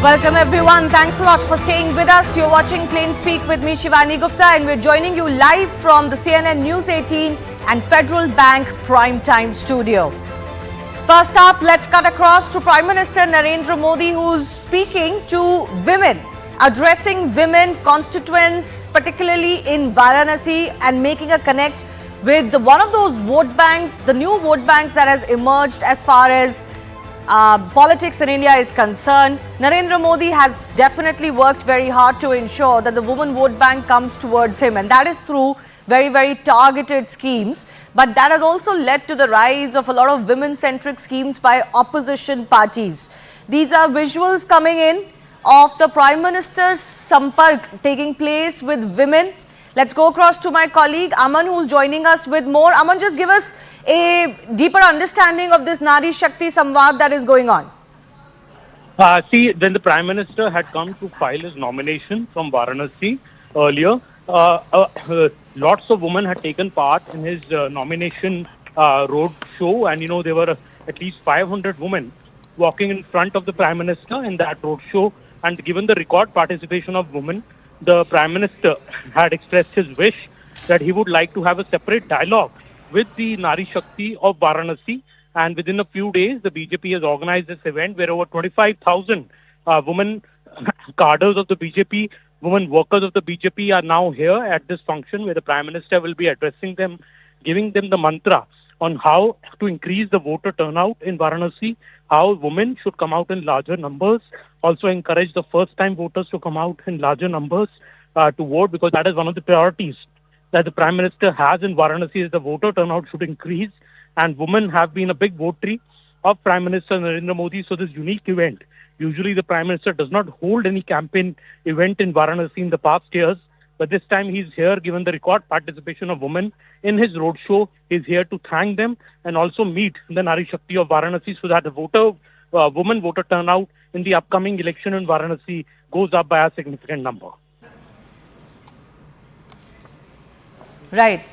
Welcome everyone. Thanks a lot for staying with us. You're watching Plain Speak with me, Shivani Gupta, and we're joining you live from the CNN News 18 and Federal Bank Prime Time studio. First up, let's cut across to Prime Minister Narendra Modi, who's speaking to women, addressing women constituents, particularly in Varanasi, and making a connect with one of those vote banks, the new vote banks that has emerged as far as politics in India is concerned. Narendra Modi has definitely worked very hard to ensure that the woman vote bank comes towards him, and that is through very, very targeted schemes. But that has also led to the rise of a lot of women-centric schemes by opposition parties. These are visuals coming in of the Prime Minister's Sampark taking place with women. Let's go across to my colleague Aman, who's joining us with more. Aman, just give us a deeper understanding of this Nari Shakti Samvad that is going on. See, when the Prime Minister had come to file his nomination from Varanasi earlier, lots of women had taken part in his nomination road show, and there were at least 500 women walking in front of the Prime Minister in that road show. And given the record participation of women, the Prime Minister had expressed his wish that he would like to have a separate dialogue with the Nari Shakti of Varanasi. And within a few days, the BJP has organized this event where over 25,000 women cadres of the BJP, women workers of the BJP are now here at this function, where the Prime Minister will be addressing them, giving them the mantra on how to increase the voter turnout in Varanasi, how women should come out in larger numbers, also encourage the first-time voters to come out in larger numbers to vote, because that is one of the priorities that the Prime Minister has in Varanasi, is the voter turnout should increase, and women have been a big votary of Prime Minister Narendra Modi. So this unique event, usually the Prime Minister does not hold any campaign event in Varanasi in the past years, but this time he's here, given the record participation of women in his roadshow. He's here to thank them and also meet the Nari Shakti of Varanasi, so that the woman voter turnout in the upcoming election in Varanasi goes up by a significant number. Right.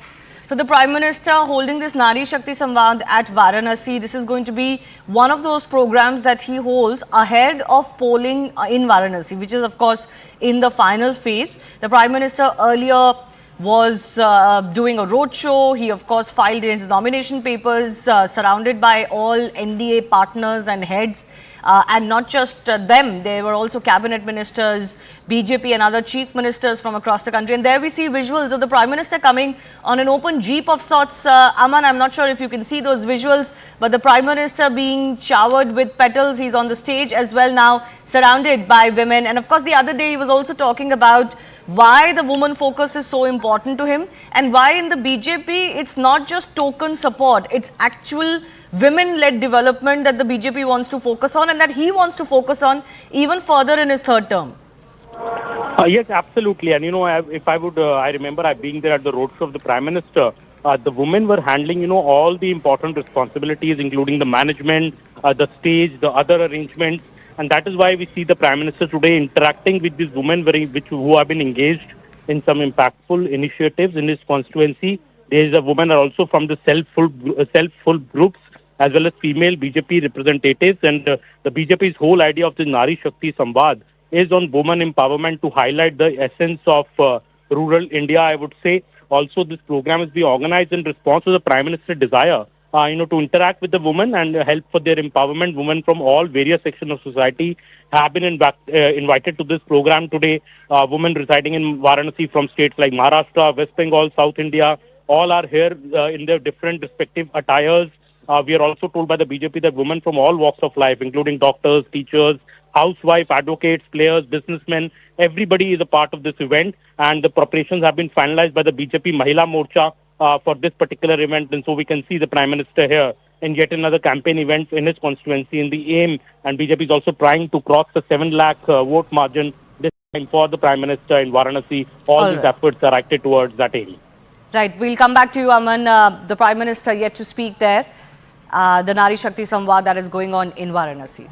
So the Prime Minister holding this Nari Shakti Samvad at Varanasi, this is going to be one of those programs that he holds ahead of polling in Varanasi, which is of course in the final phase. The Prime Minister earlier was doing a roadshow. He of course filed his nomination papers surrounded by all NDA partners and heads. And not just them, there were also cabinet ministers, BJP and other chief ministers from across the country. And there we see visuals of the Prime Minister coming on an open jeep of sorts. Aman, I'm not sure if you can see those visuals, but the Prime Minister being showered with petals. He's on the stage as well now, surrounded by women. And of course, the other day he was also talking about why the woman focus is so important to him, and why in the BJP it's not just token support, it's actual women-led development that the BJP wants to focus on, and that he wants to focus on even further in his third term. Yes, absolutely. And if I would, I remember being there at the roadshow of the Prime Minister. The women were handling, all the important responsibilities, including the management, the stage, the other arrangements. And that is why we see the Prime Minister today interacting with these women who have been engaged in some impactful initiatives in his constituency. There is a woman also from the self-help groups, as well as female BJP representatives. And the BJP's whole idea of the Nari Shakti Samvad is on women empowerment, to highlight the essence of rural India, I would say. Also, this program is being organized in response to the Prime Minister's desire to interact with the women and help for their empowerment. Women from all various sections of society have been invited to this program today. Women residing in Varanasi from states like Maharashtra, West Bengal, South India, all are here in their different respective attires. We are also told by the BJP that women from all walks of life, including doctors, teachers, housewives, advocates, players, businessmen, everybody is a part of this event, and the preparations have been finalized by the BJP Mahila Morcha for this particular event. And so we can see the Prime Minister here in yet another campaign event in his constituency in the aim, and BJP is also trying to cross the 7 lakh vote margin this time for the Prime Minister in Varanasi. All these efforts are acted towards that aim. Right, we'll come back to you, Aman. The Prime Minister yet to speak there. The Nari Shakti Samvad that is going on in Varanasi.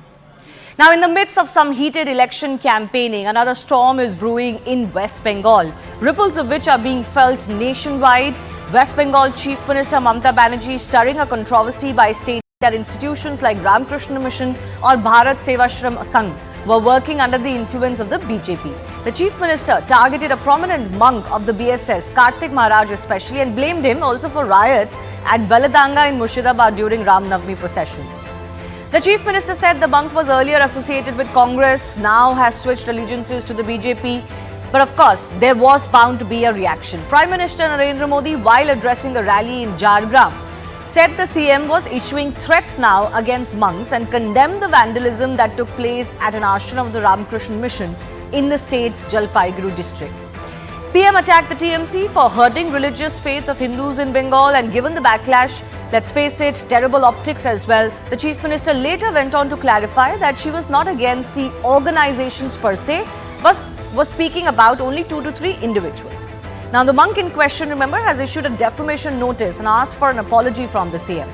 Now, in the midst of some heated election campaigning, another storm is brewing in West Bengal, ripples of which are being felt nationwide. West Bengal Chief Minister Mamata Banerjee stirring a controversy by stating that institutions like Ramakrishna Mission or Bharat Sevashram Sangh were working under the influence of the BJP. The Chief Minister targeted a prominent monk of the BSS, Kartik Maharaj especially, and blamed him also for riots at Baladanga in Murshidabad during Ram Navami processions. The Chief Minister said the monk was earlier associated with Congress, now has switched allegiances to the BJP. But of course, there was bound to be a reaction. Prime Minister Narendra Modi, while addressing a rally in Jhargram, said the CM was issuing threats now against monks and condemned the vandalism that took place at an ashram of the Ramakrishna Mission in the state's Jalpaiguri district. PM attacked the TMC for hurting religious faith of Hindus in Bengal, and given the backlash, let's face it, terrible optics as well, the Chief Minister later went on to clarify that she was not against the organizations per se, but was speaking about only 2 to 3 individuals. Now, the monk in question, remember, has issued a defamation notice and asked for an apology from the CM.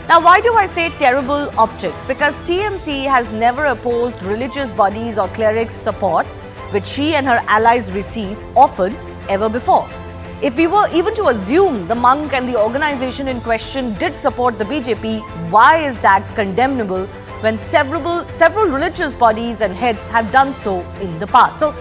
Now, why do I say terrible optics? Because TMC has never opposed religious bodies or clerics' support, which she and her allies receive often ever before. If we were even to assume the monk and the organization in question did support the BJP, why is that condemnable when several religious bodies and heads have done so in the past? So,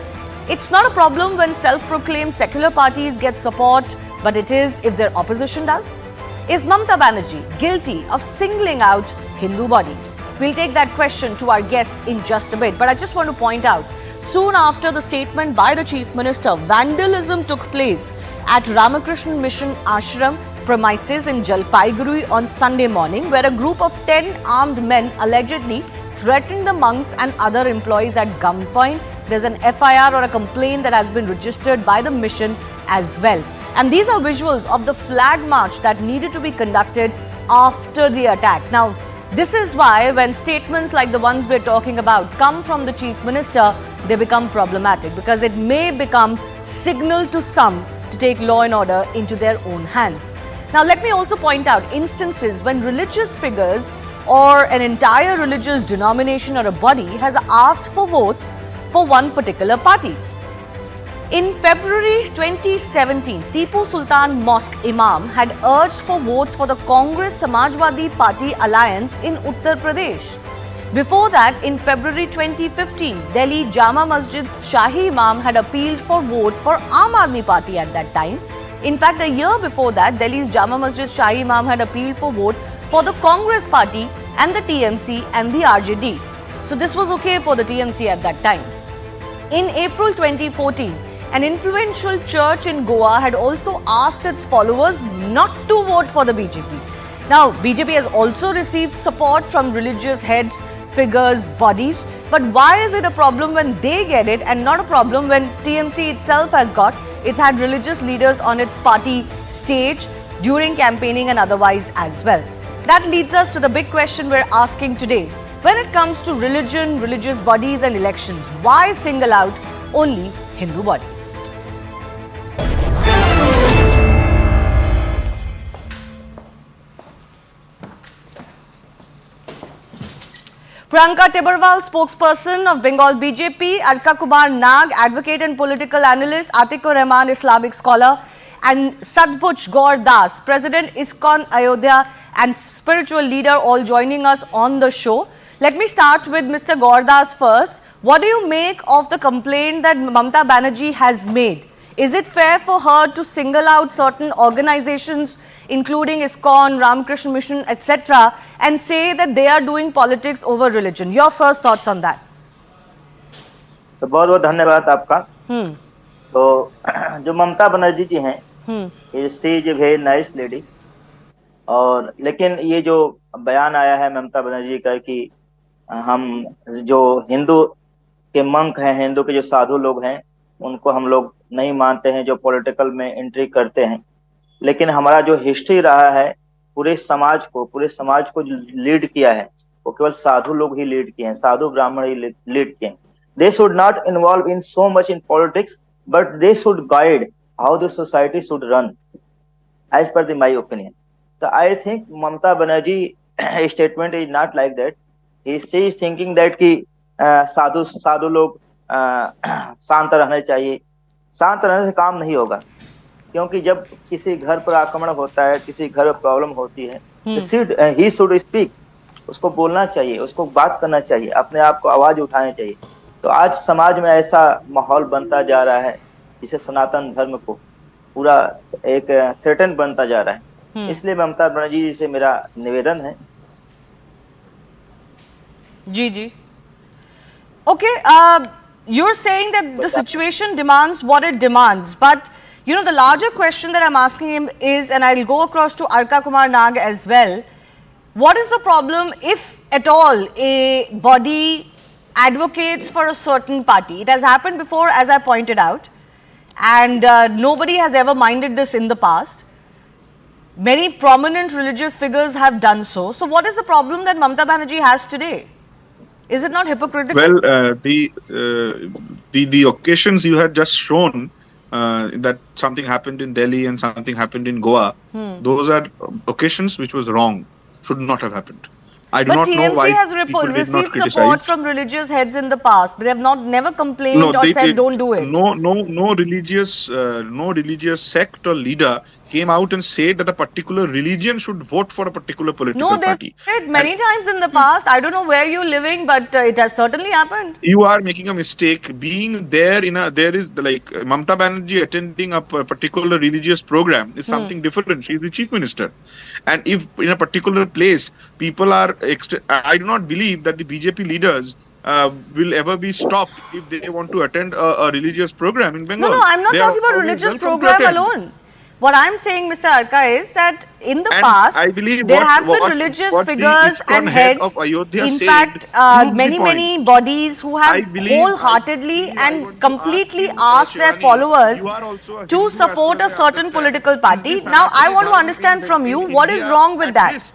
it's not a problem when self-proclaimed secular parties get support, but it is if their opposition does. Is Mamata Banerjee guilty of singling out Hindu bodies? We'll take that question to our guests in just a bit. But I just want to point out, soon after the statement by the Chief Minister, vandalism took place at Ramakrishna Mission Ashram premises in Jalpaiguri on Sunday morning, where a group of 10 armed men allegedly threatened the monks and other employees at gunpoint. There's an FIR or a complaint that has been registered by the mission as well. And these are visuals of the flag march that needed to be conducted after the attack. Now, this is why when statements like the ones we're talking about come from the Chief Minister, they become problematic, because it may become signal to some to take law and order into their own hands. Now, let me also point out instances when religious figures or an entire religious denomination or a body has asked for votes for one particular party. In February 2017, Tipu Sultan Mosque Imam had urged for votes for the Congress Samajwadi Party alliance in Uttar Pradesh. Before that, in February 2015, Delhi Jama Masjid's Shahi Imam had appealed for vote for Aam Aadmi Party at that time. In fact, a year before that, Delhi's Jama Masjid Shahi Imam had appealed for vote for the Congress Party and the TMC and the RJD. So this was okay for the TMC at that time. In April 2014, an influential church in Goa had also asked its followers not to vote for the BJP. Now, BJP has also received support from religious heads, figures, bodies. But why is it a problem when they get it and not a problem when TMC itself has got? It's had religious leaders on its party stage during campaigning and otherwise as well. That leads us to the big question we're asking today. When it comes to religion, religious bodies and elections, why single out only Hindu bodies? Priyanka Tibrewal, spokesperson of Bengal BJP, Arka Kumar Nag, advocate and political analyst, Atikur Rahman, Islamic scholar, and Sadbhuj Gaur Das, President ISKCON Ayodhya and spiritual leader, all joining us on the show. Let me start with Mr. Gaur Das first. What do you make of the complaint that Mamata Banerjee has made? Is it fair for her to single out certain organizations, including ISKCON, Ramakrishna Mission, etc., and say that they are doing politics over religion? Your first thoughts on that? तो बहुत बहुत धन्यवाद आपका। तो जो ममता बनर्जी जी हैं, she is a very nice lady, और लेकिन ये जो बयान आया है ममता बनर्जी का कि हम जो हिंदू के मंक हैं, हिंदू के जो साधु लोग हैं, उनको हम लोग नहीं मानते हैं जो पॉलिटिकल में एंट्री करते हैं, लेकिन हमारा जो हिस्ट्री रहा है पूरे समाज को जो लीड किया है वो केवल साधु लोग ही लीड किए हैं, साधु ब्राह्मण ही लीड किए हैं। They should not involve in so much in politics, but they should guide how the society should run, as per my opinion. So I think Mamata Banerjee statement is not like that. She is thinking that कि साधु लोग शांत रहने चाहिए। शांत रहने से काम नहीं होगा, क्योंकि जब किसी घर पर आक्रमण होता है, किसी घर में प्रॉब्लम होती है, he should speak. उसको बोलना चाहिए, उसको बात करना चाहिए, अपने आप को आवाज उठानी चाहिए। तो आज समाज में ऐसा माहौल बनता जा रहा है जिसे सनातन धर्म को पूरा एक थ्रेटन बनता जा रहा है। इसलिए ममता बनर्जी जी से मेरा निवेदन है। जी जी, okay, you're saying that the situation demands what it demands, but you know the larger question that I'm asking him is, and I'll go across to Arka Kumar Nag as well, what is the problem if at all a body advocates for a certain party? It has happened before, as I pointed out, and nobody has ever minded this in the past. Many prominent religious figures have done so. So what is the problem that Mamata Banerjee has today? Is it not hypocritical? Well, the occasions you had just shown, that something happened in Delhi and something happened in Goa, those are occasions which was wrong, should not have happened. I do but not know why TMC has people did not received criticize. support from religious heads in the past, but they have never complained or said don't do it. No religious sect or leader came out and said that a particular religion should vote for a particular political No, they've party. said many times in the past. I don't know where you're living, but it has certainly happened. You are making a mistake. Being there there is like Mamata Banerjee attending a particular religious program is something different. She is the chief minister, and if in a particular place people are, I do not believe that the BJP leaders will ever be stopped if they want to attend a religious program in Bengal. No, I'm not talking about religious program alone. What I'm saying, Mr. Arka, is that in the past, I believe there have been religious figures and heads, in fact, many bodies who have wholeheartedly and completely asked their followers to support a certain political party. Now, I want to understand from you, what is wrong with that?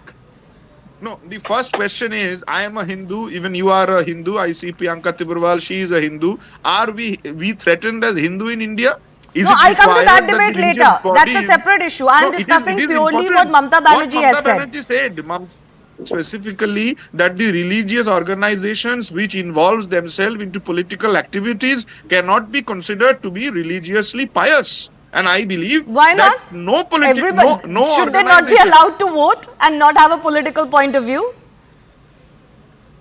No, the first question is, I am a Hindu, even you are a Hindu, I see Priyanka Tibrewal, she is a Hindu. Are we threatened as Hindu in India? No, I'll come to that debate later. That's a separate issue. I am discussing purely what Mamata Banerjee has said. Mamata Banerjee said specifically that the religious organizations which involves themselves into political activities cannot be considered to be religiously pious. And I believe why not? That no political, no should they not be allowed to vote and not have a political point of view?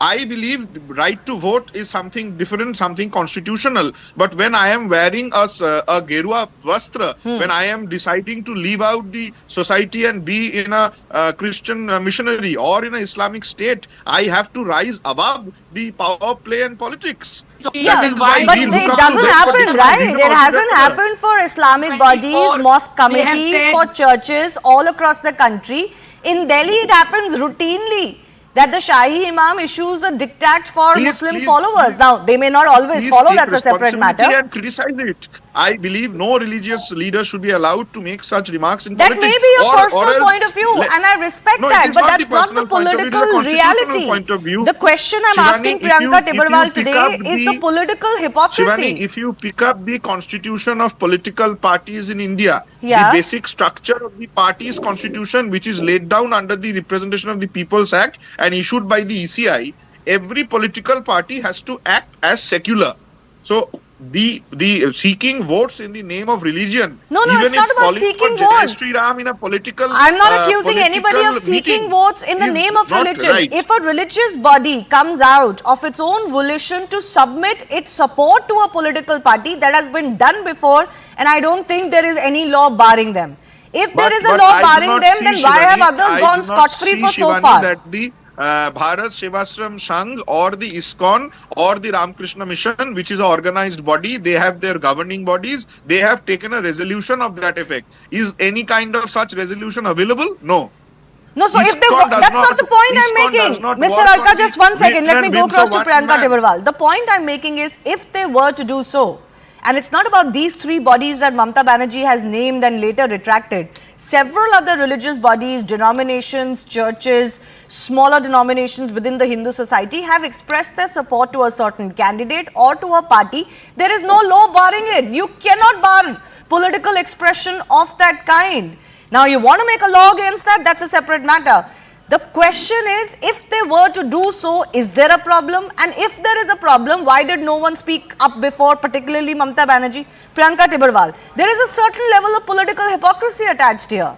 I believe the right to vote is something different, something constitutional. But when I am wearing a Gerua Vastra, when I am deciding to leave out the society and be in a Christian missionary or in an Islamic state, I have to rise above the power play and politics. Yeah, but it doesn't happen, right? It hasn't happened for Islamic bodies, mosque committees, for churches all across the country. In Delhi, it happens routinely that the Shahi Imam issues a diktat for Muslim followers. Now, they may not always follow, that's a separate matter. And criticize it. I believe no religious leader should be allowed to make such remarks in that politics. That may be your personal point of view, and I respect that, but that's not the political reality. The question I'm asking Priyanka Tibrewal today is the political hypocrisy. Shivani, if you pick up the constitution of political parties in India, the basic structure of the party's constitution, which is laid down under the Representation of the People's Act and issued by the ECI, every political party has to act as secular. So the seeking votes in the name of religion. No, it's not about seeking votes. Sri Ram in a political. I'm not accusing anybody of seeking votes in the name of religion. Right. If a religious body comes out of its own volition to submit its support to a political party, that has been done before, and I don't think there is any law barring them. If there is a law barring them, then why have others gone scot-free for so far? That the Bharat Sevashram Sangh or the ISKCON or the Ramakrishna Mission, which is an organized body, they have their governing bodies, they have taken a resolution of that effect. Is any kind of such resolution available? No. No, so if they that's not the point I'm making. Mr. Arka, just 1 second. Let me go across to Priyanka Tibrewal. The point I'm making is, if they were to do so, and it's not about these three bodies that Mamata Banerjee has named and later retracted. Several other religious bodies, denominations, churches, smaller denominations within the Hindu society have expressed their support to a certain candidate or to a party. There is no law barring it. You cannot bar political expression of that kind. Now, you want to make a law against that, that's a separate matter. The question is, if they were to do so, is there a problem? And if there is a problem, why did no one speak up before, particularly Mamata Banerjee? Priyanka Tibrewal, there is a certain level of political hypocrisy attached here.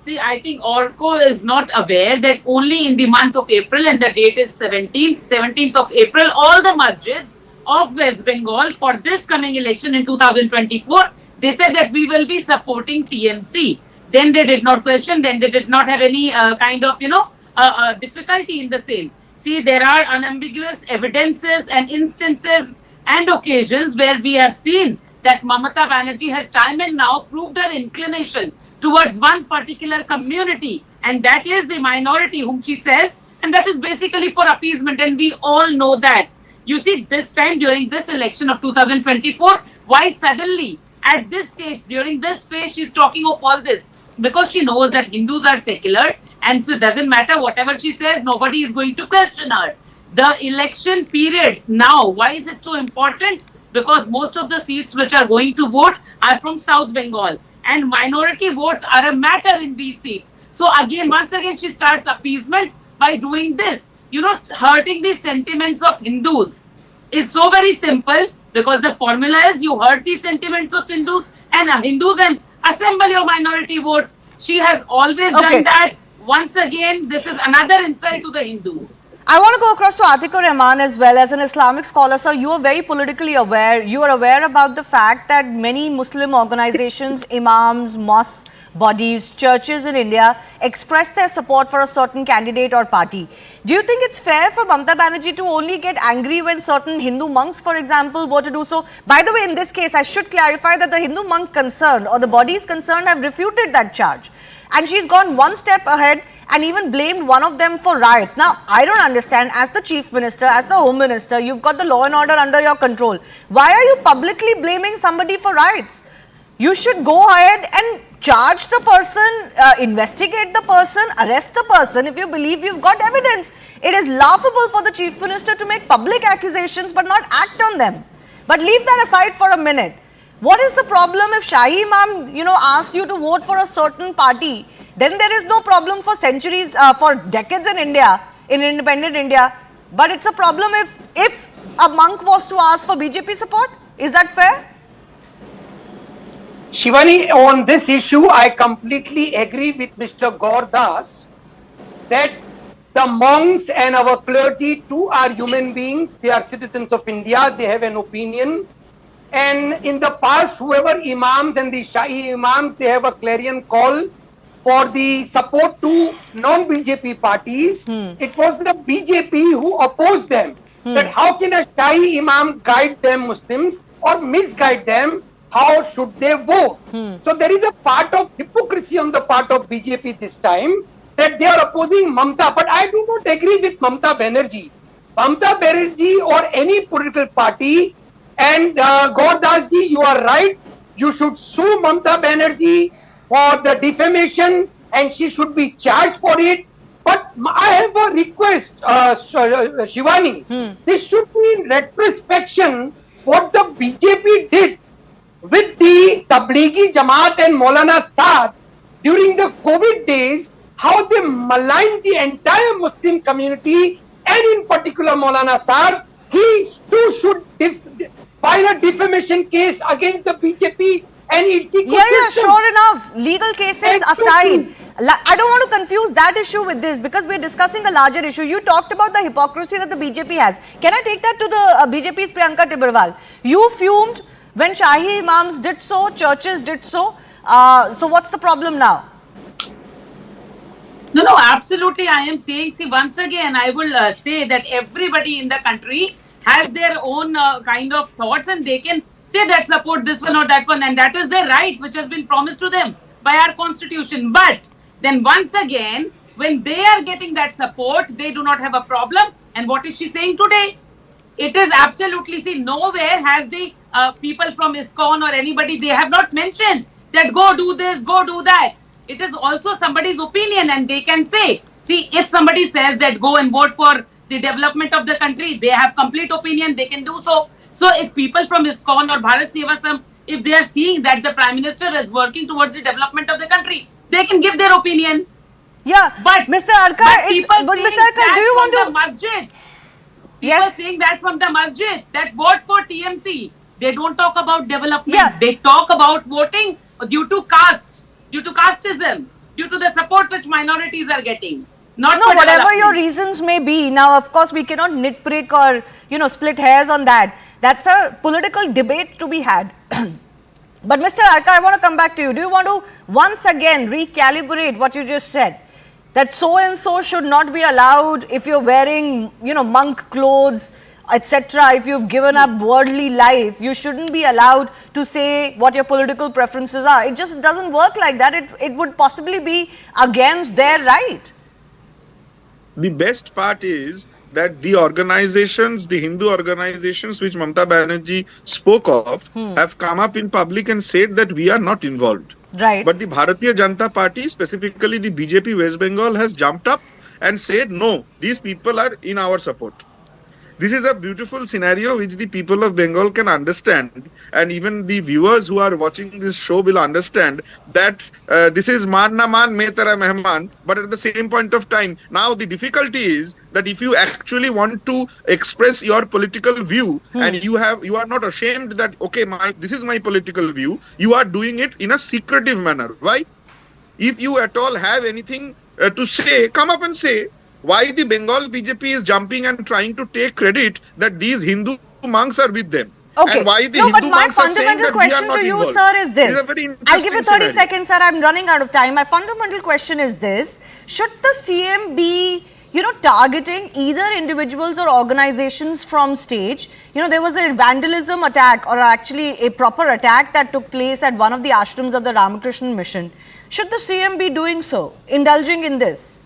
See, I think Orco is not aware that only in the month of April, and the date is 17th of April, all the masjids of West Bengal for this coming election in 2024, they said that we will be supporting TMC. Then they did not question, then they did not have any kind of, difficulty in the same. See, there are unambiguous evidences and instances and occasions where we have seen that Mamata Banerjee has time and now proved her inclination towards one particular community, and that is the minority whom she says, and that is basically for appeasement, and we all know that. You see, this time during this election of 2024, why suddenly at this stage, during this phase, she's talking of all this? Because she knows that Hindus are secular, and so it doesn't matter whatever she says, nobody is going to question her. The election period now, why is it so important? Because most of the seats which are going to vote are from South Bengal, and minority votes are a matter in these seats. So again, once again, she starts appeasement by doing this. Hurting the sentiments of Hindus is so very simple, because the formula is you hurt the sentiments of Hindus and assemble your minority votes. She has always done that. Once again, this is another insult to the Hindus. I want to go across to Atikur Rahman as well. As an Islamic scholar, sir, you are very politically aware. You are aware about the fact that many Muslim organizations, imams, mosques, bodies, churches in India express their support for a certain candidate or party. Do you think it's fair for Mamata Banerjee to only get angry when certain Hindu monks, for example, were to do so? By the way, in this case, I should clarify that the Hindu monk concerned or the bodies concerned have refuted that charge. And she's gone one step ahead and even blamed one of them for riots. Now, I don't understand, as the Chief Minister, as the Home Minister, you've got the law and order under your control. Why are you publicly blaming somebody for riots? You should go ahead and charge the person, investigate the person, arrest the person if you believe you've got evidence. It is laughable for the Chief Minister to make public accusations but not act on them. But leave that aside for a minute. What is the problem if Shahi Imam, asked you to vote for a certain party? Then there is no problem for centuries, for decades in India, in independent India. But it's a problem if a monk was to ask for BJP support. Is that fair? Shivani, on this issue, I completely agree with Mr. Gaurdas that the monks and our clergy too are human beings. They are citizens of India. They have an opinion. And in the past, whoever imams and the Shahi imams, they have a clarion call for the support to non-BJP parties. It was the BJP who opposed them. That how can a Shahi imam guide them Muslims or misguide them? How should they vote? So there is a part of hypocrisy on the part of BJP this time that they are opposing Mamata. But I do not agree with Mamata Banerjee. Mamata Banerjee or any political party. And Gaurdas ji, you are right. You should sue Mamata Banerjee for the defamation and she should be charged for it. But I have a request, Shivani. This should be in retrospection what the BJP did with the Tablighi Jamaat and Maulana Saad during the COVID days, how they maligned the entire Muslim community and in particular Maulana Saad. He too should file a defamation case against the BJP and its ecosystem. Yeah, sure enough. Legal cases aside, I don't want to confuse that issue with this because we're discussing a larger issue. You talked about the hypocrisy that the BJP has. Can I take that to the BJP's Priyanka Tibrewal? You fumed when Shahi Imams did so, churches did so. So what's the problem now? No, absolutely. I am saying, see, once again, I will say that everybody in the country has their own kind of thoughts and they can say that support this one or that one, and that is their right which has been promised to them by our constitution. But then once again, when they are getting that support, they do not have a problem. And what is she saying today? It is absolutely, see, nowhere has the people from ISKCON or anybody, they have not mentioned that go do this, go do that. It is also somebody's opinion and they can say, see, if somebody says that go and vote for the development of the country, they have complete opinion, they can do so. So if people from ISKCON or Bharat Sevasam, if they are seeing that the Prime Minister is working towards the development of the country, they can give their opinion. Yeah, but Mr. Arka, do you want to... The masjid, yes, saying that from the masjid, that vote for TMC. They don't talk about development. Yeah. They talk about voting due to caste, due to casteism, due to the support which minorities are getting. Not No, for whatever your development. reasons may be. Now, of course, we cannot nitpick or, split hairs on that. That's a political debate to be had. But Mr. Arka, I want to come back to you. Do you want to once again recalibrate what you just said? That so-and-so should not be allowed if you're wearing, monk clothes, etc. If you've given up worldly life, you shouldn't be allowed to say what your political preferences are. It just doesn't work like that. It would possibly be against their right. The best part is that the organizations, the Hindu organizations which Mamata Banerjee spoke of, have come up in public and said that we are not involved. Right. But the Bharatiya Janata Party, specifically the BJP West Bengal, has jumped up and said, no, these people are in our support. This is a beautiful scenario which the people of Bengal can understand, and even the viewers who are watching this show will understand that this is man na man, mein tera mehman. But at the same point of time, now the difficulty is that if you actually want to express your political view and you are not ashamed that okay, this is my political view, you are doing it in a secretive manner. Why? If you at all have anything to say, come up and say. Why the Bengal BJP is jumping and trying to take credit that these Hindu monks are with them? Okay. And why the no, Hindu but my monks are saying fundamental that we are question not to you, involved? sir, is this. This is a very I'll give you 30 interesting seconds, sir. I'm running out of time. My fundamental question is this. Should the CM be, targeting either individuals or organizations from stage? There was a vandalism attack, or actually a proper attack that took place at one of the ashrams of the Ramakrishna Mission. Should the CM be doing so, indulging in this?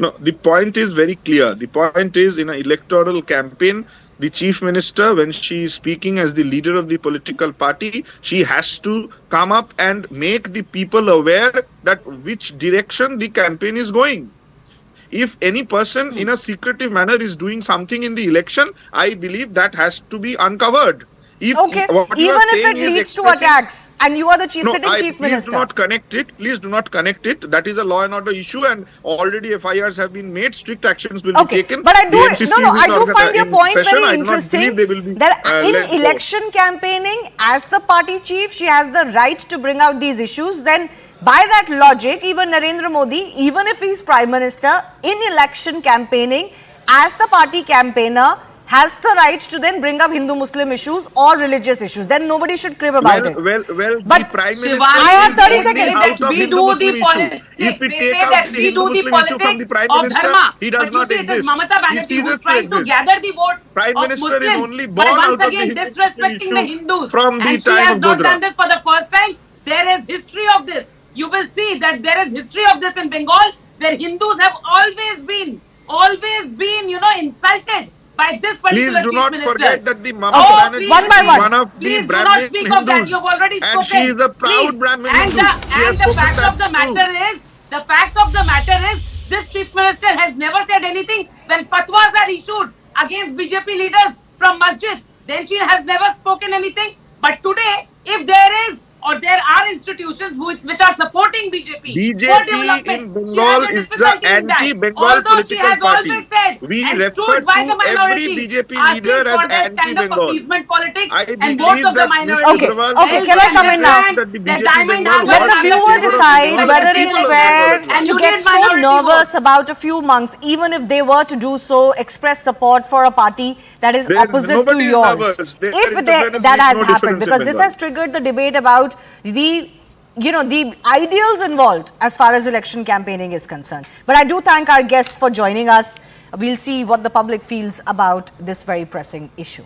No, the point is very clear. The point is, in an electoral campaign, the chief minister, when she is speaking as the leader of the political party, she has to come up and make the people aware that which direction the campaign is going. If any person in a secretive manner is doing something in the election, I believe that has to be uncovered. Okay, even if it leads to attacks, and you are the chief Please minister. do not connect it. Please do not connect it. That is a law and order issue, and already FIRs have been made. Strict actions will be taken. But I do, I do find your point session. very interesting. That in election campaigning, as the party chief, she has the right to bring out these issues. Then, by that logic, even Narendra Modi, even if he's prime minister, in election campaigning, as the party campaigner, has the right to then bring up Hindu-Muslim issues or religious issues. Then nobody should crib about it. Well, but the Prime Minister I have 30 seconds. out of Hindu-Muslim issue. If we take out the Hindu-Muslim issue from the Prime Minister, he does not exist. He ceases to exist. Gather the votes Prime Minister is Muslims, only born out of the disrespecting the Hindus. from the and she time has of not Godra. done this for the first time. There is history of this. You will see that there is history of this in Bengal, where Hindus have always been, insulted by this particular Please do not minister. forget that the Mamata Banerjee one by is one. one of the Please do not Brahmin speak of that. Hindus. You have already And she spoken. is a proud Please. Brahmin And Hindu. She has the spoken fact that of the too. matter is, this chief minister has never said anything when fatwas are issued against BJP leaders from masjid. Then she has never spoken anything. But today, if there is or there are institutions which are supporting BJP for development, in Bengal is the anti-Bengal political party. We refer to every BJP leader as anti-Bengal. I believe that Okay, can I come in now? Let the viewer decide whether it's fair to get so nervous about a few monks, even if they were to do so, express support for a party that is opposite to yours. If that has happened, because this has triggered the debate about the ideals involved as far as election campaigning is concerned. But I do thank our guests for joining us. We'll see what the public feels about this very pressing issue.